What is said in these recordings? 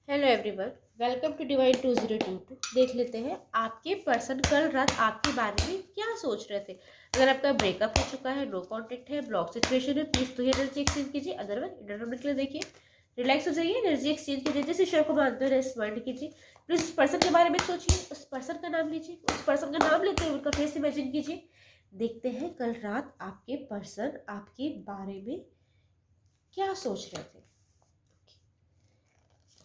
Hello everyone, welcome to Divine 2022। देख लेते हैं आपके पर्सन कल रात आपके बारे में क्या सोच रहे थे। अगर आपका ब्रेकअप हो चुका है, नो कांटेक्ट है, ब्लॉक सिचुएशन है, प्लीज तो ये एनर्जी एक्सचेंज कीजिए। अदरवाइज इंटरनेट के लिए देखिए, रिलैक्स हो जाइए, एनर्जी एक्सचेंज कीजिए। जिस ईश्वर को मानते हो स्मरण कीजिए। प्लीज उस पर्सन के बारे में सोचिए, उस पर्सन का नाम लीजिए, उस पर्सन का नाम लेते हुए उनका फेस इमेजिन कीजिए। देखते हैं कल रात आपके पर्सन आपके बारे में क्या सोच रहे थे।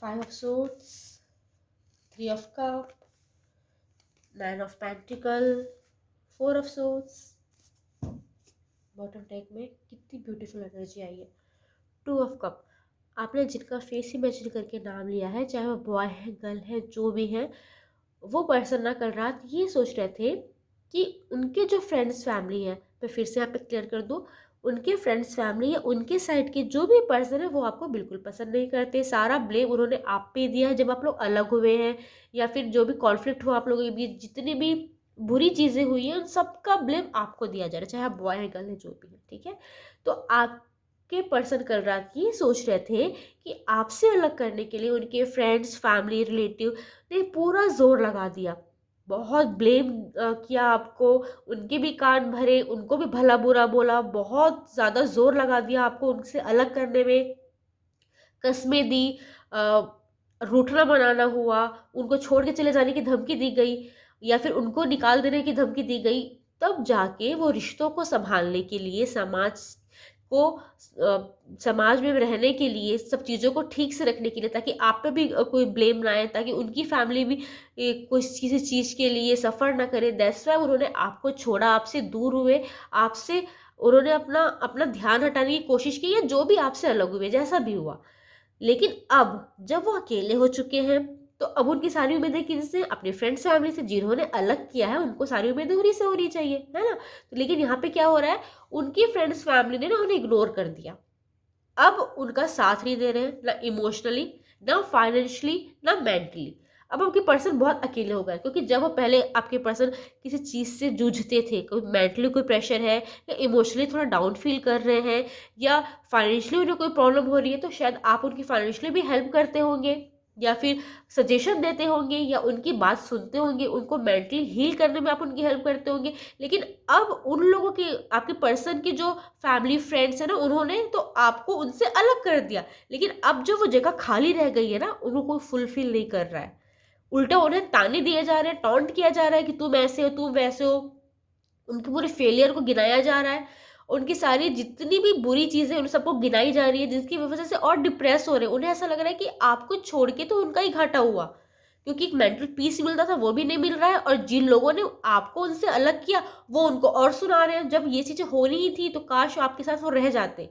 Five of swords, three of cup, nine of pentacle, four of swords. Bottom deck में कितनी ब्यूटीफुल एनर्जी आई है। टू ऑफ कप, आपने जिनका फेस इमेजिन करके नाम लिया है, चाहे वो बॉय है, गर्ल है, जो भी है, वो पर्सन ना कल रात ये सोच रहे थे कि उनके जो फ्रेंड्स फैमिली है, मैं फिर से यहाँ पे क्लियर कर दूँ, उनके फ्रेंड्स फैमिली या उनके साइड के जो भी पर्सन है वो आपको बिल्कुल पसंद नहीं करते। सारा ब्लेम उन्होंने आप पे दिया है जब आप लोग अलग हुए हैं, या फिर जो भी कॉन्फ्लिक्ट हुआ आप लोगों के बीच, जितनी भी बुरी चीज़ें हुई हैं, उन सबका ब्लेम आपको दिया जा रहा है, चाहे आप बॉय है, गर्ल है, जो भी है। ठीक है, तो आपके पर्सन कल रात ये सोच रहे थे कि आपसे अलग करने के लिए उनके फ्रेंड्स फैमिली रिलेटिव ने पूरा जोर लगा दिया, बहुत ब्लेम किया आपको, उनके भी कान भरे, उनको भी भला बुरा बोला, बहुत ज़्यादा जोर लगा दिया आपको उनसे अलग करने में, कस्में दी, रूठना मनाना हुआ, उनको छोड़ के चले जाने की धमकी दी गई, या फिर उनको निकाल देने की धमकी दी गई। तब जाके वो रिश्तों को संभालने के लिए, को समाज में रहने के लिए, सब चीज़ों को ठीक से रखने के लिए, ताकि आप पे भी कोई ब्लेम ना आए, ताकि उनकी फैमिली भी कोई किसी चीज़ के लिए सफ़र ना करे, दैट्स वाई उन्होंने आपको छोड़ा, आपसे दूर हुए, आपसे उन्होंने अपना अपना ध्यान हटाने की कोशिश की, या जो भी आपसे अलग हुए, जैसा भी हुआ। लेकिन अब जब वो अकेले हो चुके हैं, तो अब उनकी सारी उम्मीदें किनसे? अपने फ्रेंड्स फैमिली से, जिन्होंने अलग किया है उनको सारी उम्मीदें उन्हीं से होनी चाहिए, है ना। तो लेकिन यहाँ पे क्या हो रहा है, उनकी फ्रेंड्स फैमिली ने ना उन्हें इग्नोर कर दिया। अब उनका साथ नहीं दे रहे हैं, ना इमोशनली, ना फाइनेंशियली, ना मेंटली। अब आपके पर्सन बहुत अकेले हो गए, क्योंकि जब वो पहले आपके पर्सन किसी चीज़ से जूझते थे, कोई मेंटली कोई प्रेशर है, या इमोशनली थोड़ा डाउन फील कर रहे हैं, या फाइनेंशियली उन्हें कोई प्रॉब्लम हो रही है, तो शायद आप उनकी फाइनेंशियली भी हेल्प करते होंगे, या फिर सजेशन देते होंगे, या उनकी बात सुनते होंगे, उनको मेंटली हील करने में आप उनकी हेल्प करते होंगे। लेकिन अब उन लोगों की, आपके पर्सन की जो फैमिली फ्रेंड्स है ना, उन्होंने तो आपको उनसे अलग कर दिया। लेकिन अब जो वो जगह खाली रह गई है ना, उनको कोई फुलफिल नहीं कर रहा है। उल्टा उन्हें ताने दिए जा रहे हैं, टॉन्ट किया जा रहा है कि तुम ऐसे हो, तुम वैसे हो। उनके पूरे फेलियर को गिनाया जा रहा है, उनकी सारी जितनी भी बुरी चीज़ें उन सबको गिनाई जा रही है, जिसकी वजह से और डिप्रेस हो रहे हैं। उन्हें ऐसा लग रहा है कि आपको छोड़ के तो उनका ही घाटा हुआ, क्योंकि एक मेंटल पीस मिलता था वो भी नहीं मिल रहा है, और जिन लोगों ने आपको उनसे अलग किया वो उनको और सुना रहे हैं। जब ये चीज़ें होनी ही थी तो काश आपके साथ वो रह जाते,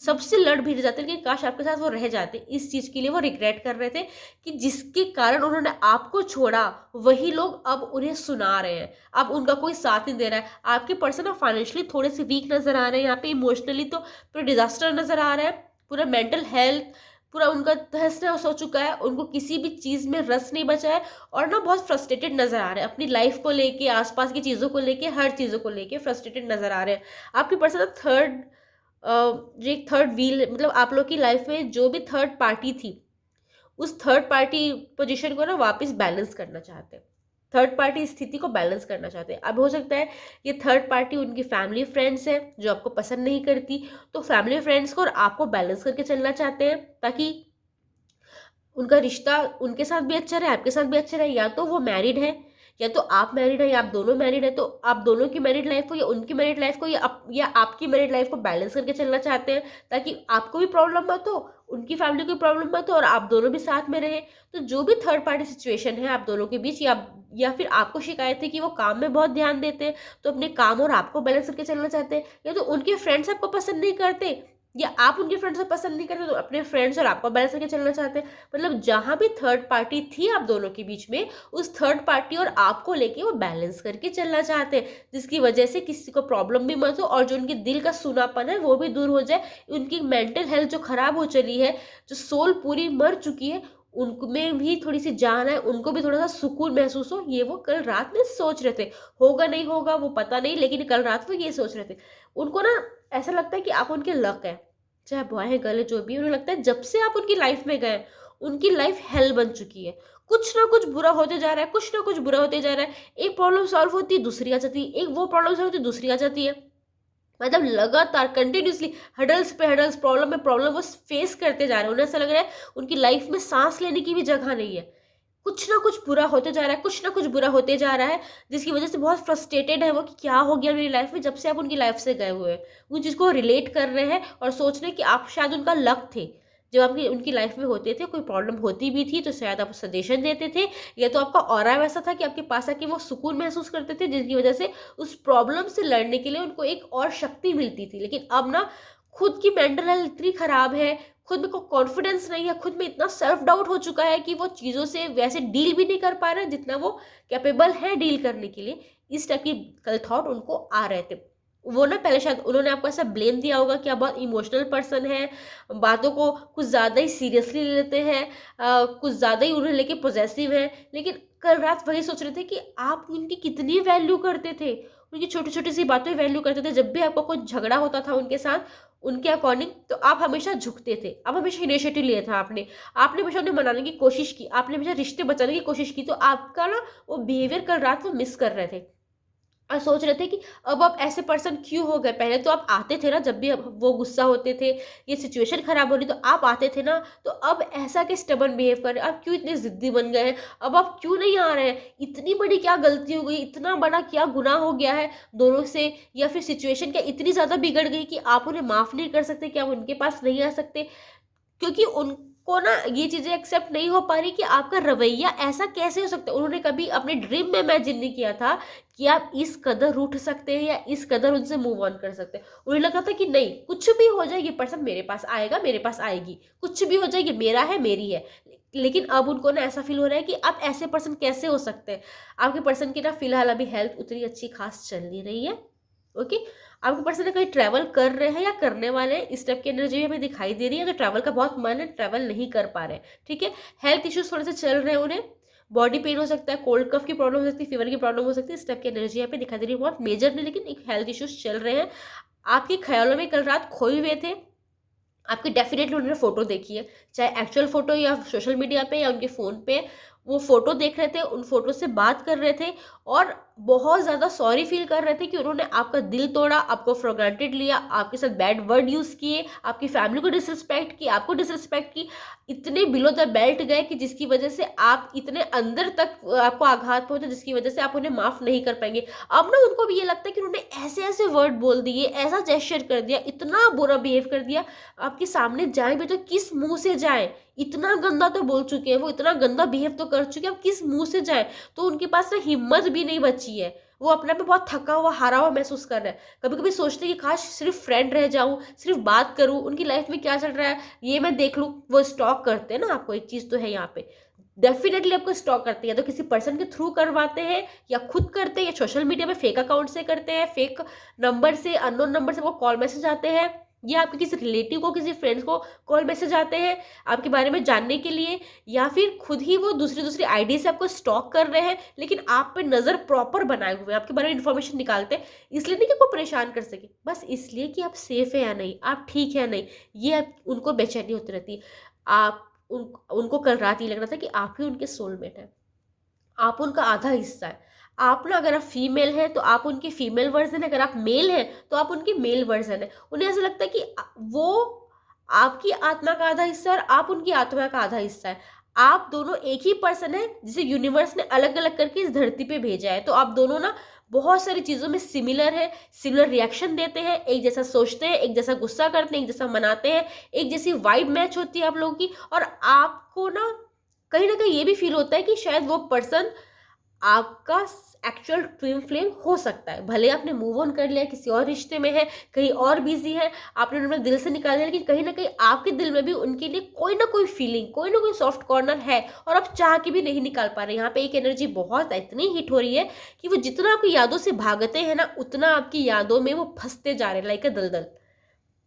सबसे लड़ भिड़ जाते, लेकिन काश आपके साथ वो रह जाते। इस चीज़ के लिए वो रिग्रेट कर रहे थे कि जिसके कारण उन्होंने आपको छोड़ा, वही लोग अब उन्हें सुना रहे हैं, अब उनका कोई साथ नहीं दे रहा है। आपके पर्सन अब फाइनेंशियली थोड़े से वीक नज़र आ रहे हैं, यहाँ पे इमोशनली तो पूरा डिजास्टर नज़र आ रहा है, पूरा मेंटल हेल्थ पूरा उनका तहस नहस हो चुका है, उनको किसी भी चीज़ में रस नहीं बचा है, और ना बहुत फ्रस्ट्रेटेड नज़र आ रहे हैं अपनी लाइफ को लेके, आसपास की चीज़ों को लेके, हर चीज़ों को लेके फ्रस्ट्रेटेड नज़र आ रहे हैं। आपके पर्सन थर्ड, जो एक थर्ड व्हील, मतलब आप लोग की लाइफ में जो भी थर्ड पार्टी थी, उस थर्ड पार्टी पोजीशन को ना वापस बैलेंस करना चाहते हैं, थर्ड पार्टी स्थिति को बैलेंस करना चाहते हैं। अब हो सकता है ये थर्ड पार्टी उनकी फैमिली फ्रेंड्स है जो आपको पसंद नहीं करती, तो फैमिली फ्रेंड्स को और आपको बैलेंस करके चलना चाहते हैं, ताकि उनका रिश्ता उनके साथ भी अच्छा रहे, आपके साथ भी अच्छा रहे। या तो वो मैरिड है, या तो आप मैरिड है, या आप दोनों मैरिड है, तो आप दोनों की मैरिड लाइफ को या उनकी मैरिड लाइफ को या आपकी मैरिड लाइफ को बैलेंस करके चलना चाहते हैं, ताकि आपको भी प्रॉब्लम मत हो, उनकी फैमिली को प्रॉब्लम मत हो, और आप दोनों भी साथ में रहे। तो जो भी थर्ड पार्टी सिचुएशन है आप दोनों के बीच, या फिर आपको शिकायत है कि वो काम में बहुत ध्यान देते हैं, तो अपने काम और आपको बैलेंस करके चलना चाहते हैं, या तो उनके फ्रेंड्स आपको पसंद नहीं करते, या आप उनके फ्रेंड्स को पसंद नहीं करते, तो अपने फ्रेंड्स और आपको बैलेंस करके चलना चाहते हैं। मतलब जहां भी थर्ड पार्टी थी आप दोनों के बीच में, उस थर्ड पार्टी और आपको लेके वो बैलेंस करके चलना चाहते हैं, जिसकी वजह से किसी को प्रॉब्लम भी मत हो, और जो उनके दिल का सूनापन है वो भी दूर हो जाए, उनकी मेंटल हेल्थ जो खराब हो चली है, जो सोल पूरी मर चुकी है, उनमें भी थोड़ी सी जान है, उनको भी थोड़ा सा सुकून महसूस हो। ये वो कल रात में सोच रहे थे। होगा नहीं होगा वो पता नहीं, लेकिन कल रात वो ये सोच रहे थे। उनको ना ऐसा लगता है कि आप उनके लक है, चाहे बॉय है गर्ल है, जो भी, उन्हें लगता है जब से आप उनकी लाइफ में गए, उनकी लाइफ हेल बन चुकी है। कुछ ना कुछ बुरा होते जा रहा है, कुछ ना कुछ बुरा होते जा रहा है। एक प्रॉब्लम सॉल्व होती है, दूसरी आ जाती है, एक वो प्रॉब्लम सॉल्व होती है, दूसरी आ जाती है। मतलब लगातार कंटिन्यूअसली हडल्स पे हडल्स, प्रॉब्लम में प्रॉब्लम वो फेस करते जा रहे हैं। उन्हें ऐसा लग रहा है उनकी लाइफ में सांस लेने की भी जगह नहीं है। कुछ ना कुछ बुरा होते जा रहा है, कुछ ना कुछ बुरा होते जा रहा है, जिसकी वजह से बहुत फ्रस्ट्रेटेड है वो कि क्या हो गया मेरी लाइफ में जब से आप उनकी लाइफ से गए हुए हैं। उन चीज़ को रिलेट कर रहे हैं और सोच रहे हैं कि आप शायद उनका लक थे। जब आपकी उनकी लाइफ में होते थे, कोई प्रॉब्लम होती भी थी तो शायद आप सजेशन देते थे, या तो आपका ऑरा वैसा था कि आपके पास आके वो सुकून महसूस करते थे, जिसकी वजह से उस प्रॉब्लम से लड़ने के लिए उनको एक और शक्ति मिलती थी। लेकिन अब ना, खुद की मेंटल हेल्थ इतनी खराब है, खुद में को कॉन्फिडेंस नहीं है, खुद में इतना सेल्फ डाउट हो चुका है कि वो चीज़ों से वैसे डील भी नहीं कर पा रहे जितना वो कैपेबल है डील करने के लिए। इस टाइप की कल थॉट उनको आ रहे थे। वो ना पहले शायद उन्होंने आपको ऐसा ब्लेम दिया होगा कि आप बहुत इमोशनल पर्सन हैं, बातों को कुछ ज़्यादा ही सीरियसली ले लेते हैं, कुछ ज़्यादा ही उन्हें लेके पॉजेसिव हैं। लेकिन कल रात वही सोच रहे थे कि आप उनकी कितनी वैल्यू करते थे, उनकी छोटी छोटी सी बातों की वैल्यू करते थे। जब भी आपका कोई झगड़ा होता था उनके साथ, उनके अकॉर्डिंग, तो आप हमेशा झुकते थे, आप हमेशा इनिशिएटिव लिया था आपने। आपने हमेशा उन्हें मनाने की कोशिश की, आपने हमेशा रिश्ते बचाने की कोशिश की। तो आपका ना वो बिहेवियर कल रात वो मिस कर रहे थे और सोच रहे थे कि अब आप ऐसे पर्सन क्यों हो गए। पहले तो आप आते थे ना, जब भी वो गुस्सा होते थे, ये सिचुएशन खराब हो रही तो आप आते थे ना। तो अब ऐसा क्या स्टबर्न बिहेव कर रहे हैं, आप क्यों इतने जिद्दी बन गए हैं, अब आप क्यों नहीं आ रहे हैं, इतनी बड़ी क्या गलती हो गई, इतना बड़ा क्या गुनाह हो गया है दोनों से, या फिर सिचुएशन क्या इतनी ज़्यादा बिगड़ गई कि आप उन्हें माफ़ नहीं कर सकते, कि आप उनके पास नहीं आ सकते। क्योंकि उनको ना ये चीज़ें एक्सेप्ट नहीं हो पा रही कि आपका रवैया ऐसा कैसे हो सकता है। उन्होंने कभी अपने ड्रीम में इमेजिन नहीं किया था कि आप इस कदर रूठ सकते हैं या इस कदर उनसे मूव ऑन कर सकते हैं। उन्हें लगा था कि नहीं, कुछ भी हो जाए ये पर्सन मेरे पास आएगा, मेरे पास आएगी, कुछ भी हो जाए ये मेरा है, मेरी है। लेकिन अब उनको ना ऐसा फील हो रहा है कि आप ऐसे पर्सन कैसे हो सकते हैं। आपके पर्सन की ना फिलहाल अभी हेल्थ उतनी अच्छी खास चल नहीं रही है। ओके, आपके पर्सन कहीं ट्रैवल कर रहे हैं या करने वाले हैं, इस टाइप की एनर्जी हमें दिखाई दे रही है। तो ट्रैवल का बहुत मन है, ट्रैवल नहीं कर पा रहे हैं। ठीक है, हेल्थ इश्यूज थोड़े से चल रहे हैं उन्हें, बॉडी पेन हो सकता है, कोल्ड कफ की प्रॉब्लम हो सकती है, फीवर की प्रॉब्लम हो सकती है। इस टाइप की एनर्जी यहाँ पे दिखाई दे रही है, बहुत मेजर नहीं लेकिन एक हेल्थ इश्यूज चल रहे हैं। आपके ख्यालों में कल रात खोए हुए थे। आपकी डेफिनेटली उन्होंने फ़ोटो देखी है, चाहे एक्चुअल फ़ोटो या सोशल मीडिया पे या उनके फ़ोन पे। वो फ़ोटो देख रहे थे, उन फ़ोटो से बात कर रहे थे और बहुत ज़्यादा सॉरी फील कर रहे थे कि उन्होंने आपका दिल तोड़ा, आपको फॉर ग्रांटेड लिया, आपके साथ बैड वर्ड यूज़ किए, आपकी फैमिली को डिसरिस्पेक्ट की, आपको डिसरिस्पेक्ट की। इतने बिलो द बेल्ट गए कि जिसकी वजह से आप इतने अंदर तक आपको आघात पहुंचा, जिसकी वजह से आप उन्हें माफ़ नहीं कर पाएंगे। अब ना उनको भी ये लगता है कि उन्होंने ऐसे ऐसे वर्ड बोल दिए, ऐसा जेस्चर कर दिया, इतना बुरा बिहेव कर दिया, आपके सामने जाए भी तो किस मुंह से जाए। इतना गंदा तो बोल चुके हैं वो, इतना गंदा बिहेव तो कर चुके हैं, अब किस मुंह से जाए। तो उनके पास ना हिम्मत भी नहीं बची है, वो अपने आप में बहुत थका हुआ, हारा हुआ महसूस कर रहे हैं। कभी कभी सोचते हैं कि काश सिर्फ फ्रेंड रह जाऊं, सिर्फ बात करूं, उनकी लाइफ में क्या चल रहा है ये मैं देख लूं। वो स्टॉक करते हैं ना आपको, एक चीज़ तो है यहाँ पे, डेफिनेटली आपको स्टॉक करते हैं, या तो किसी पर्सन के थ्रू करवाते हैं, या खुद करते हैं, या सोशल मीडिया में फेक अकाउंट से करते हैं, फेक नंबर से, अननोन नंबर से वो कॉल मैसेज आते हैं, या आपके किसी रिलेटिव को, किसी फ्रेंड्स को कॉल मैसेज आते हैं आपके बारे में जानने के लिए, या फिर खुद ही वो दूसरी दूसरी आईडी से आपको स्टॉक कर रहे हैं, लेकिन आप पे नज़र प्रॉपर बनाए हुए हैं, आपके बारे में इन्फॉर्मेशन निकालते हैं। इसलिए नहीं कि आपको परेशान कर सके, बस इसलिए कि आप सेफ है या नहीं, आप ठीक है या नहीं, ये उनको बेचैनी होती रहती है। आप उनको कल रात ये लग रहा था कि आप ही उनके सोलमेट हैं, आप उनका आधा हिस्सा है। आप ना, अगर आप फीमेल हैं तो आप उनकी फीमेल वर्जन है, अगर आप मेल हैं तो आप उनकी मेल वर्जन है। उन्हें ऐसा लगता है कि वो आपकी आत्मा का आधा हिस्सा है और आप उनकी आत्मा का आधा हिस्सा है। आप दोनों एक ही पर्सन है जिसे यूनिवर्स ने अलग अलग करके इस धरती पे भेजा है। तो आप दोनों ना बहुत सारी चीज़ों में सिमिलर है, सिमिलर रिएक्शन देते हैं, एक जैसा सोचते हैं, एक जैसा गुस्सा करते हैं, एक जैसा मनाते हैं, एक जैसी वाइब मैच होती है आप लोगों की। और आपको ना कहीं ये भी फील होता है कि शायद वो पर्सन आपका एक्चुअल ट्विन फ्लेम हो सकता है। भले आपने मूव ऑन कर लिया, किसी और रिश्ते में है, कहीं और बिजी है, आपने उन्हें दिल से निकाल दिया, लेकिन कहीं ना कहीं आपके दिल में भी उनके लिए कोई ना कोई फीलिंग, कोई ना कोई सॉफ्ट कॉर्नर है, और आप चाह के भी नहीं निकाल पा रहे। यहाँ पे एक एनर्जी बहुत इतनी हिट हो रही है कि वो जितना आपकी यादों से भागते हैं ना, उतना आपकी यादों में वो फंसते जा रहे हैं, लाइक अ दलदल।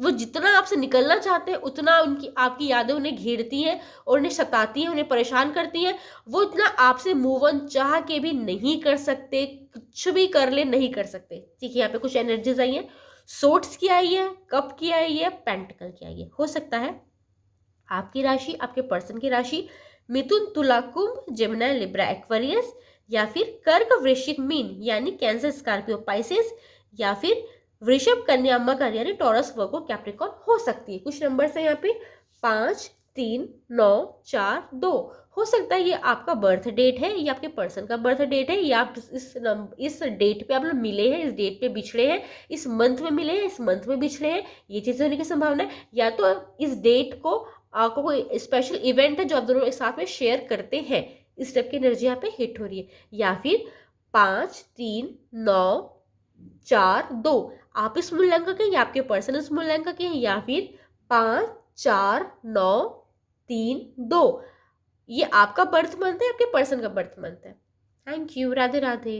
वो जितना आपसे निकलना चाहते हैं उतना उनकी आपकी यादें उन्हें घेरती हैं और उन्हें सताती हैं, उन्हें परेशान करती हैं। वो इतना आपसे मूव ऑन चाह के भी नहीं कर सकते, कुछ भी कर ले नहीं कर सकते। ठीक है, यहाँ पे कुछ एनर्जीज आई हैं, सोर्ट्स की आई है, कप की आई है, पेंटिकल की आई है। हो सकता है आपकी राशि, आपके पर्सन की राशि मिथुन, तुला, कुंभ, जेमिनी, लिब्रा, एक्वेरियस, या फिर कर्क, वृश्चिक, मीन यानी कैंसर, स्कॉर्पियो, पाइसेस, या फिर वृषभ, कन्या, मकर यानी टॉरस, वर्गो, कैप्रिकॉर्न हो सकती है। कुछ नंबर है यहाँ पे 5, 3, 9, 4, 2। हो सकता है ये आपका बर्थ डेट है, ये आपके पर्सन का बर्थ डेट है, या आप इस डेट पे आप लोग मिले हैं, इस डेट पे बिछड़े हैं, इस मंथ में मिले हैं, इस मंथ में बिछड़े हैं, ये चीज़ होने की संभावना है। या तो इस डेट को आपको कोई स्पेशल इवेंट है जो आप दोनों एक साथ में शेयर करते हैं, इस टाइप की एनर्जी यहाँ पे हिट हो रही है। या फिर 5, 3, 9, 4, 2 आप इस मूल्यांक के, या आपके पर्सन इस मूल्यांक के हैं, या फिर 5, 4, 9, 3, 2 ये आपका बर्थ मंथ है, आपके पर्सन का बर्थ मंथ है। Thank you. राधे राधे।